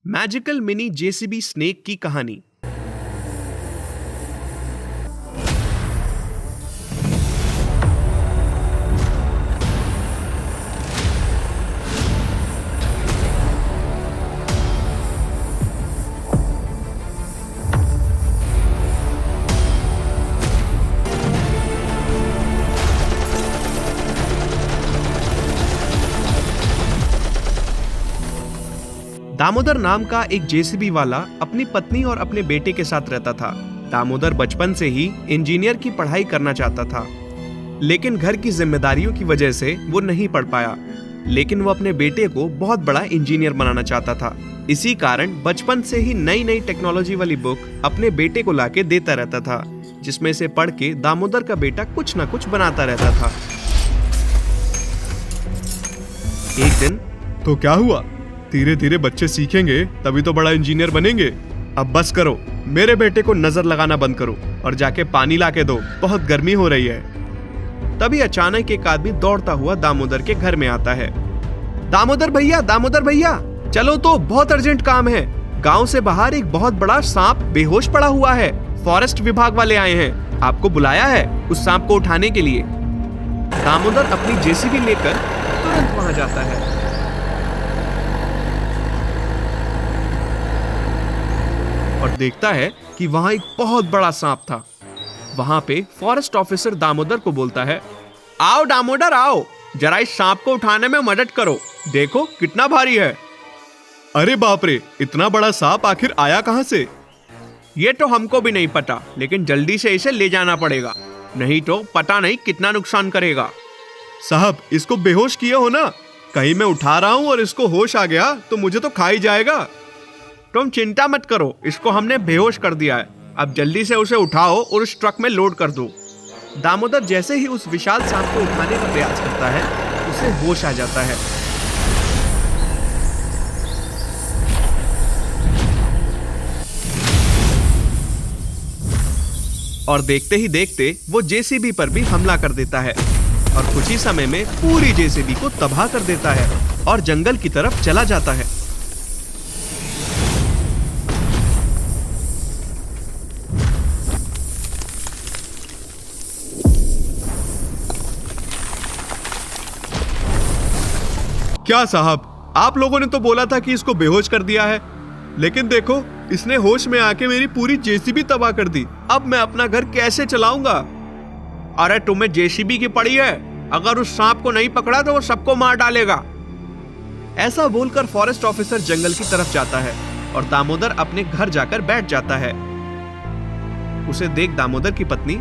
Magical mini JCB snake की कहानी। दामोदर नाम का एक जेसीबी वाला अपनी पत्नी और अपने बेटे के साथ रहता था। दामोदर बचपन से ही इंजीनियर की पढ़ाई करना चाहता था, लेकिन घर की जिम्मेदारियों की वजह से वो नहीं पढ़ पाया। लेकिन वो अपने बेटे को बहुत बड़ा इंजीनियर बनाना चाहता था। इसी कारण बचपन से ही नई नई टेक्नोलॉजी वाली बुक अपने बेटे को लाके देता रहता था, जिसमें से पढ़ के दामोदर का बेटा कुछ ना कुछ बनाता रहता था। एक दिन तो क्या हुआ? धीरे धीरे बच्चे सीखेंगे तभी तो बड़ा इंजीनियर बनेंगे। अब बस करो, मेरे बेटे को नजर लगाना बंद करो और जाके पानी लाके दो, बहुत गर्मी हो रही है। तभी अचानक एक आदमी दौड़ता हुआ दामोदर के घर में आता है। दामोदर भैया, चलो तो, बहुत अर्जेंट काम है। गांव से बाहर एक बहुत बड़ा सांप बेहोश पड़ा हुआ है। फॉरेस्ट विभाग वाले आए हैं, आपको बुलाया है उस सांप को उठाने के लिए। दामोदर अपनी जेसीबी लेकर तुरंत वहां जाता है। और देखता है कि वहां एक बहुत बड़ा सांप था। वहां पे फॉरेस्ट ऑफिसर दामोदर को बोलता है, आओ दामोदर आओ, जरा इस सांप को उठाने में मदद करो, देखो कितना भारी है। अरे बाप रे, इतना बड़ा सांप आखिर आया कहां से? ये तो हमको भी नहीं पता, लेकिन जल्दी से इसे ले जाना पड़ेगा, नहीं तो पता नहीं कितना नुकसान करेगा। साहब, इसको बेहोश किए हो ना? कहीं मैं उठा रहा हूं और इसको होश आ गया तो मुझे तो खा ही जाएगा। तुम चिंता मत करो, इसको हमने बेहोश कर दिया है। अब जल्दी से उसे उठाओ और उस ट्रक में लोड कर दो। दामोदर जैसे ही उस विशाल सांप को उठाने का प्रयास करता है, उसे होश आ जाता है। और देखते ही देखते वो जेसीबी पर भी हमला कर देता है और कुछ ही समय में पूरी जेसीबी को तबाह कर देता है और जंगल की तरफ चला जाता है। क्या साहब, आप लोगों ने तो बोला था कि इसको बेहोश कर दिया है, लेकिन देखो इसने होश में आके मेरी पूरी जेसीबी तबाह कर दी। अब मैं अपना घर कैसे चलाऊंगा? अरे तुम्हें जेसीबी की पड़ी है, अगर उस सांप को नहीं पकड़ा तो वो सबको मार डालेगा। ऐसा बोलकर फॉरेस्ट ऑफिसर जंगल की तरफ जाता है और दामोदर अपने घर जाकर बैठ जाता है। उसे देख दामोदर की पत्नी,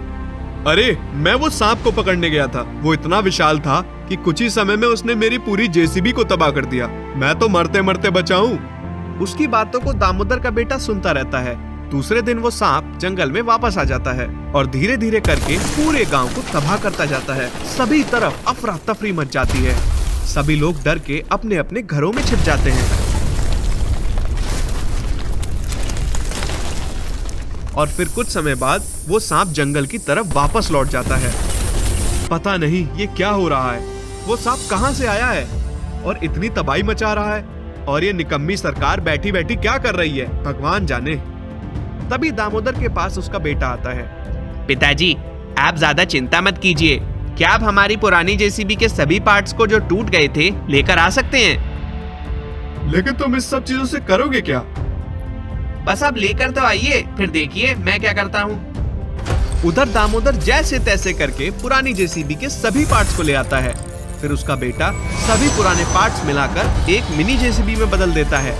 अरे मैं वो सांप को पकड़ने गया था, वो इतना विशाल था कि कुछ ही समय में उसने मेरी पूरी जेसीबी को तबाह कर दिया। मैं तो मरते मरते बचा हूँ। उसकी बातों को दामोदर का बेटा सुनता रहता है। दूसरे दिन वो सांप जंगल में वापस आ जाता है और धीरे धीरे करके पूरे गांव को तबाह करता जाता है। सभी तरफ अफरा तफरी मच जाती है। सभी लोग डर के अपने अपने घरों में छिप जाते हैं। और फिर कुछ समय बाद वो सांप जंगल की तरफ वापस लौट जाता है। पता नहीं ये क्या हो रहा है, वो सांप कहां से आया है और इतनी तबाही मचा रहा है, और ये निकम्मी सरकार बैठी बैठी क्या कर रही है, भगवान जाने। तभी दामोदर के पास उसका बेटा आता है। पिताजी, आप ज्यादा चिंता मत कीजिए, क्या आप हमारी पुरानी जेसीबी के सभी पार्ट्स को जो टूट गए थे लेकर आ सकते हैं? लेकिन तुम इस सब चीजों से करोगे क्या? बस आप लेकर तो आइए, फिर देखिए मैं क्या करता हूँ। उधर दामोदर जैसे तैसे करके पुरानी जेसीबी के सभी पार्ट्स को ले आता है। फिर उसका बेटा सभी पुराने पार्ट्स मिलाकर एक मिनी जेसीबी में बदल देता है।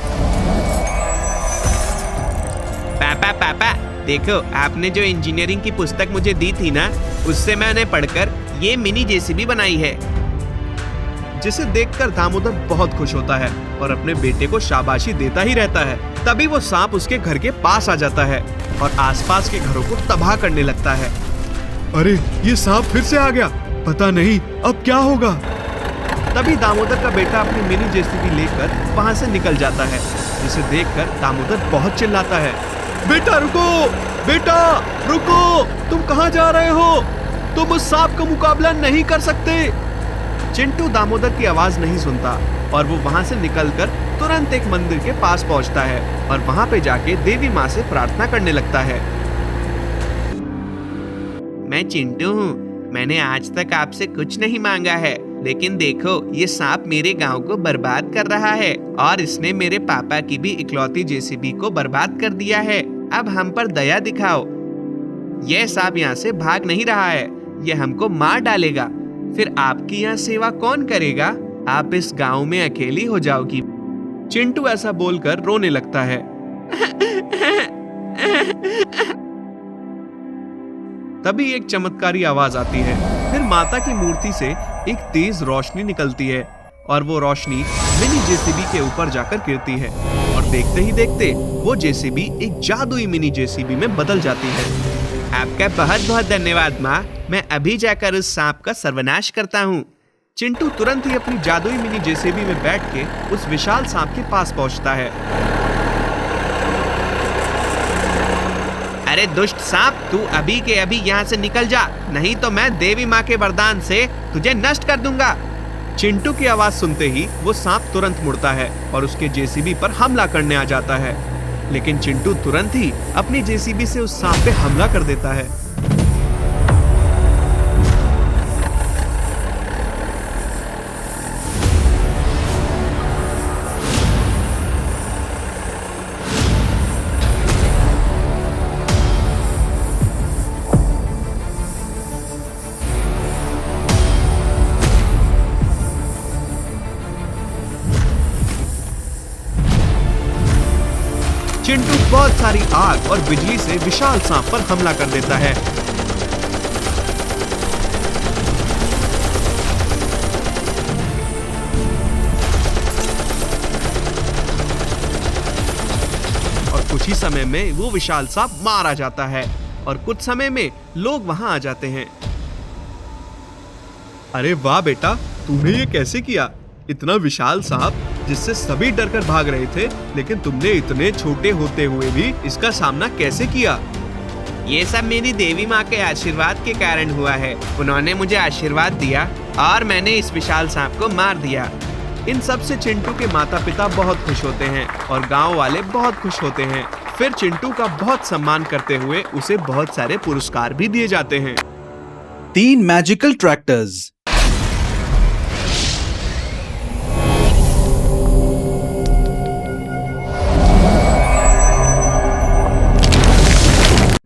पापा, देखो आपने जो इंजीनियरिंग की पुस्तक मुझे दी थी ना, उससे मैंने पढ़कर ये मिनी जेसीबी बनाई है। जिसे देखकर दामोदर बहुत खुश होता है और अपने बेटे को शाबाशी देता ही रहता है। तभी वो सांप उसके घर के पास आ जाता है और आसपास के घरों को तबाह करने लगता है। अरे ये सांप फिर से आ गया, पता नहीं अब क्या होगा। तभी दामोदर का बेटा अपनी मिनी जेसीबी लेकर वहां से निकल जाता है, जिसे देखकर दामोदर बहुत चिल्लाता है, बेटा रुको, तुम कहां जा रहे हो? तुम उस सांप का मुकाबला नहीं कर सकते। चिंटू दामोदर की आवाज नहीं सुनता और वो वहां से निकलकर तुरंत एक मंदिर के पास पहुंचता है और वहां पे जाके देवी माँ से प्रार्थना करने लगता है। मैं चिंटू हूँ, मैंने आज तक आपसे कुछ नहीं मांगा है, लेकिन देखो ये सांप मेरे गांव को बर्बाद कर रहा है और इसने मेरे पापा की भी इकलौती जेसीबी को बर्बाद कर दिया है। अब हम पर दया दिखाओ। यह सांप यहाँ से भाग नहीं रहा है, यह हमको मार डालेगा। फिर आपकी यहाँ सेवा कौन करेगा? आप इस गांव में अकेली हो जाओगी। चिंटू ऐसा बोलकर रोने लगता है। तभी एक चमत्कारी आवाज आती है। फिर माता की मूर्ति से एक तेज रोशनी निकलती है और वो रोशनी मिनी जेसीबी के ऊपर जाकर गिरती है और देखते ही देखते वो जेसीबी एक जादुई मिनी जेसीबी में बदल जाती है। आपका बहुत बहुत धन्यवाद माँ, मैं अभी जाकर उस सांप का सर्वनाश करता हूँ। चिंटू तुरंत ही अपनी जादुई मिनी जेसीबी में बैठ के उस विशाल सांप के पास पहुंचता है। अरे दुष्ट सांप, तू अभी के अभी यहाँ से निकल जा, नहीं तो मैं देवी माँ के वरदान से तुझे नष्ट कर दूंगा। चिंटू की आवाज सुनते ही वो सांप तुरंत मुड़ता है और उसके जेसीबी पर हमला करने आ जाता है, लेकिन चिंटू तुरंत ही अपनी जेसीबी से उस सांप पे हमला कर देता है। चिंटू बहुत सारी आग और बिजली से विशाल सांप पर हमला कर देता है। और कुछ ही समय में वो विशाल सांप मारा जाता है और कुछ समय में लोग वहां आ जाते हैं। अरे वाह बेटा, तूने ये कैसे किया? इतना विशाल सांप जिससे सभी डरकर भाग रहे थे, लेकिन तुमने इतने छोटे होते हुए भी इसका सामना कैसे किया? ये सब मेरी देवी माँ के आशीर्वाद के कारण हुआ है। उन्होंने मुझे आशीर्वाद दिया और मैंने इस विशाल सांप को मार दिया। इन सब से चिंटू के माता पिता बहुत खुश होते हैं और गांव वाले बहुत खुश होते हैं। फिर चिंटू का बहुत सम्मान करते हुए उसे बहुत सारे पुरस्कार भी दिए जाते हैं। 3 मैजिकल ट्रैक्टर्स।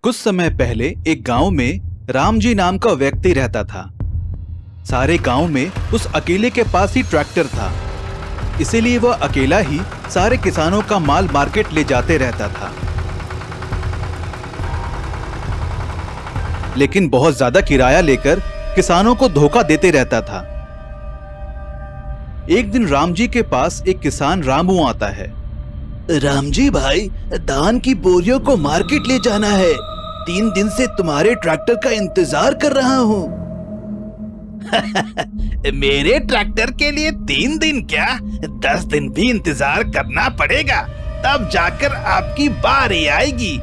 कुछ समय पहले एक गांव में रामजी नाम का व्यक्ति रहता था। सारे गांव में उस अकेले के पास ही ट्रैक्टर था, इसीलिए वह अकेला ही सारे किसानों का माल मार्केट ले जाते रहता था। लेकिन बहुत ज्यादा किराया लेकर किसानों को धोखा देते रहता था। एक दिन रामजी के पास एक किसान रामू आता है। रामजी भाई, धान की बोरियों को मार्केट ले जाना है। 3 दिन से तुम्हारे ट्रैक्टर का इंतजार कर रहा हूँ। मेरे ट्रैक्टर के लिए 3 दिन क्या, 10 दिन भी इंतजार करना पड़ेगा, तब जाकर आपकी बारी आएगी।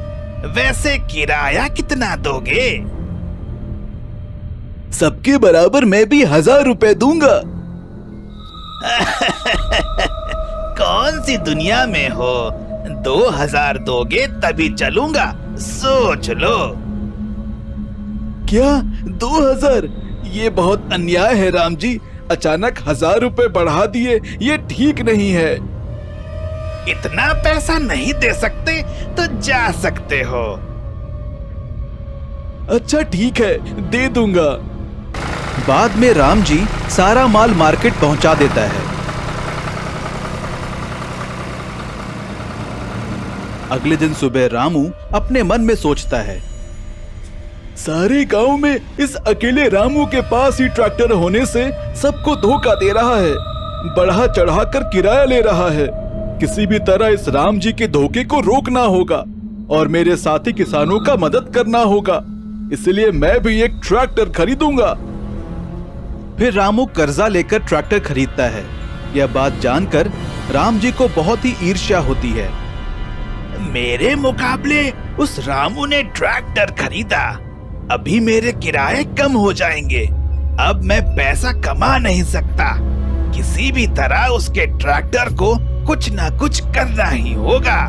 वैसे किराया कितना दोगे? सबके बराबर मैं भी 1000 रुपए दूंगा। कौन सी दुनिया में हो? 2000 दोगे तभी चलूंगा, सोच लो। क्या 2000? ये बहुत अन्याय है राम जी। अचानक 1000 रुपए बढ़ा दिए, ये ठीक नहीं है। इतना पैसा नहीं दे सकते तो जा सकते हो। अच्छा ठीक है, दे दूंगा। बाद में राम जी सारा माल मार्केट पहुंचा देता है। अगले दिन सुबह रामू अपने मन में सोचता है, सारे गांव में इस अकेले रामू के पास ही ट्रैक्टर होने से सबको धोखा दे रहा है, बढ़ा चढ़ा कर किराया ले रहा है। किसी भी तरह इस राम जी के धोखे को रोकना होगा और मेरे साथी किसानों का मदद करना होगा, इसलिए मैं भी एक ट्रैक्टर खरीदूंगा। फिर रामू कर्जा लेकर ट्रैक्टर खरीदता है। यह बात जानकर राम जी को बहुत ही ईर्ष्या होती है। मेरे मुकाबले उस रामू ने ट्रैक्टर खरीदा, अभी मेरे किराए कम हो जाएंगे। अब मैं पैसा कमा नहीं सकता, किसी भी तरह उसके ट्रैक्टर को कुछ ना कुछ करना ही होगा,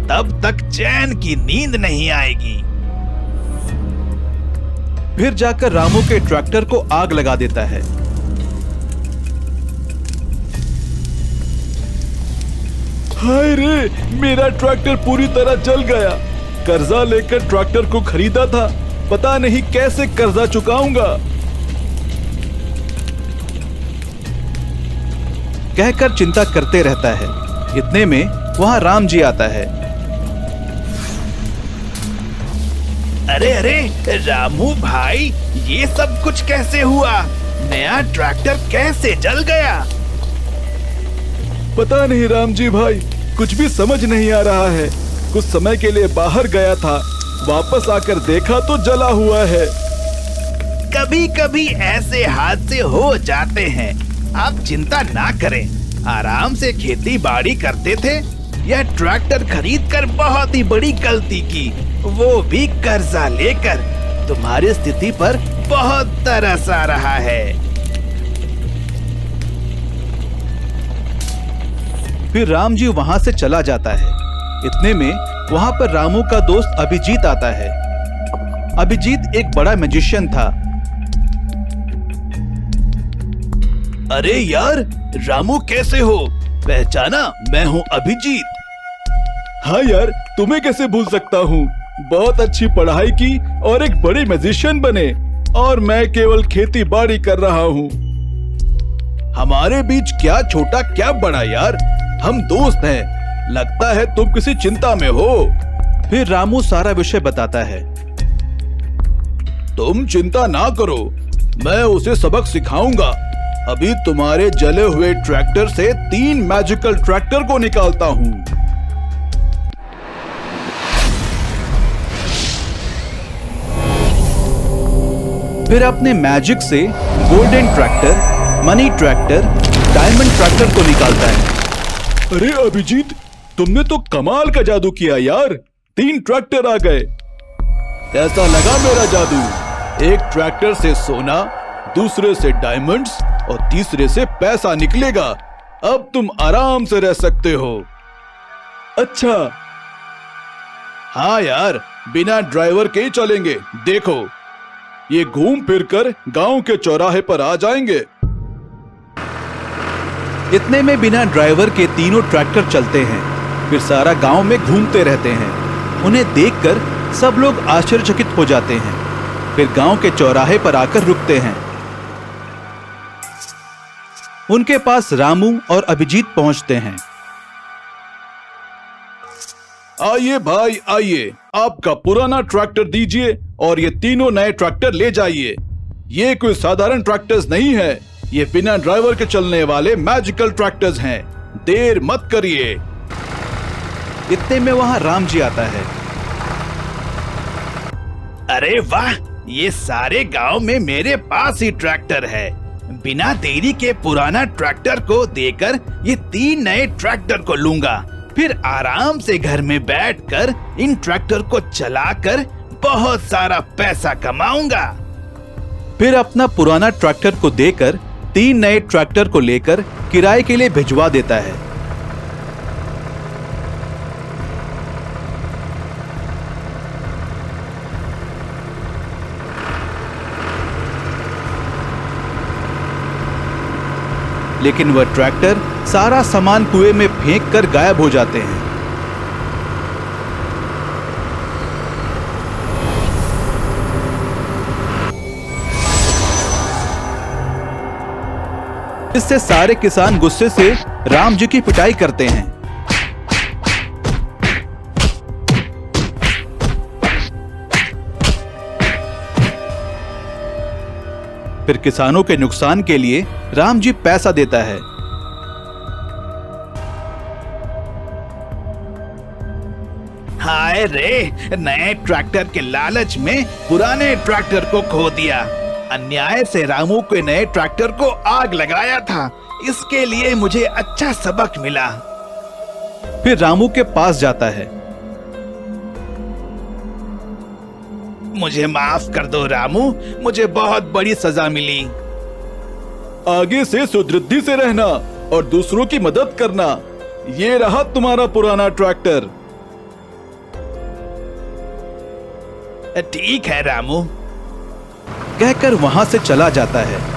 तब तक चैन की नींद नहीं आएगी। फिर जाकर रामू के ट्रैक्टर को आग लगा देता है। हाय रे, मेरा ट्रैक्टर पूरी तरह जल गया। कर्जा लेकर ट्रैक्टर को खरीदा था, पता नहीं कैसे कर्जा चुकाऊंगा। कहकर चिंता करते रहता है। इतने में वहां राम जी आता है। अरे अरे रामू भाई, ये सब कुछ कैसे हुआ? नया ट्रैक्टर कैसे जल गया? पता नहीं राम जी भाई, कुछ भी समझ नहीं आ रहा है। कुछ समय के लिए बाहर गया था, वापस आकर देखा तो जला हुआ है। कभी कभी ऐसे हादसे हो जाते हैं, आप चिंता ना करें। आराम से खेती बाड़ी करते थे, यह ट्रैक्टर खरीदकर बहुत ही बड़ी गलती की, वो भी कर्जा लेकर। तुम्हारी स्थिति पर बहुत तरस आ रहा है। फिर राम जी वहां से चला जाता है। इतने में वहां पर रामू का दोस्त अभिजीत आता है। अभिजीत एक बड़ा मैजिशियन था। अरे यार, रामू कैसे हो? पहचाना? मैं हूँ अभिजीत। हाँ यार, तुम्हें कैसे भूल सकता हूँ। बहुत अच्छी पढ़ाई की और एक बड़े मैजिशियन बने, और मैं केवल खेती बाड़ी कर रहा हूँ। हमारे बीच क्या छोटा क्या बड़ा यार, हम दोस्त हैं। लगता है तुम किसी चिंता में हो। फिर रामू सारा विषय बताता है। तुम चिंता ना करो, मैं उसे सबक सिखाऊंगा। अभी तुम्हारे जले हुए ट्रैक्टर से 3 मैजिकल ट्रैक्टर को निकालता हूँ। फिर अपने मैजिक से golden tractor, money tractor, diamond tractor को निकालता है। अरे अभिजीत, तुमने तो कमाल का जादू किया यार। 3 ट्रैक्टर आ गए। कैसा लगा मेरा जादू? एक ट्रैक्टर से सोना, दूसरे से डायमंड्स और तीसरे से पैसा निकलेगा। अब तुम आराम से रह सकते हो। अच्छा। हाँ यार, बिना ड्राइवर के ही चलेंगे। देखो, ये घूम फिरकर गांव के चौराहे पर आ जाएंगे। इतने में बिना ड्राइवर के तीनों ट्रैक्टर चलते हैं। फिर सारा गांव में घूमते रहते हैं। उन्हें देखकर सब लोग आश्चर्यचकित हो जाते हैं। फिर गांव के चौराहे पर आकर रुकते हैं। उनके पास रामू और अभिजीत पहुंचते हैं। आइए भाई आइए, आपका पुराना ट्रैक्टर दीजिए और ये तीनों नए ट्रैक्टर ले जाइए। ये कोई साधारण ट्रैक्टर्स नहीं है, ये बिना ड्राइवर के चलने वाले मैजिकल ट्रैक्टर्स हैं। देर मत करिए। इतने में वहां राम जी आता है। अरे वाह, ये सारे गांव में मेरे पास ही ट्रैक्टर है। बिना देरी के पुराना ट्रैक्टर को देकर ये 3 नए ट्रैक्टर को लूंगा। फिर आराम से घर में बैठकर इन ट्रैक्टर को चलाकर बहुत सारा पैसा कमाऊंगा। फिर अपना पुराना ट्रैक्टर को देकर 3 नए ट्रैक्टर को लेकर किराए के लिए भिजवा देता है। लेकिन वह ट्रैक्टर सारा सामान कुएं में फेंक कर गायब हो जाते हैं। इससे सारे किसान गुस्से से राम जी की पिटाई करते हैं। फिर किसानों के नुकसान के लिए राम जी पैसा देता है। हाय रे, नए ट्रैक्टर के लालच में पुराने ट्रैक्टर को खो दिया। अन्याय से रामू के नए ट्रैक्टर को आग लगाया था। इसके लिए मुझे अच्छा सबक मिला। फिर रामू के पास जाता है। मुझे माफ कर दो रामू, मुझे बहुत बड़ी सजा मिली। आगे से सुदृढ़ि से रहना और दूसरों की मदद करना, ये रहा तुम्हारा पुराना ट्रैक्टर। ठीक है रामू। कहकर वहां से चला जाता है।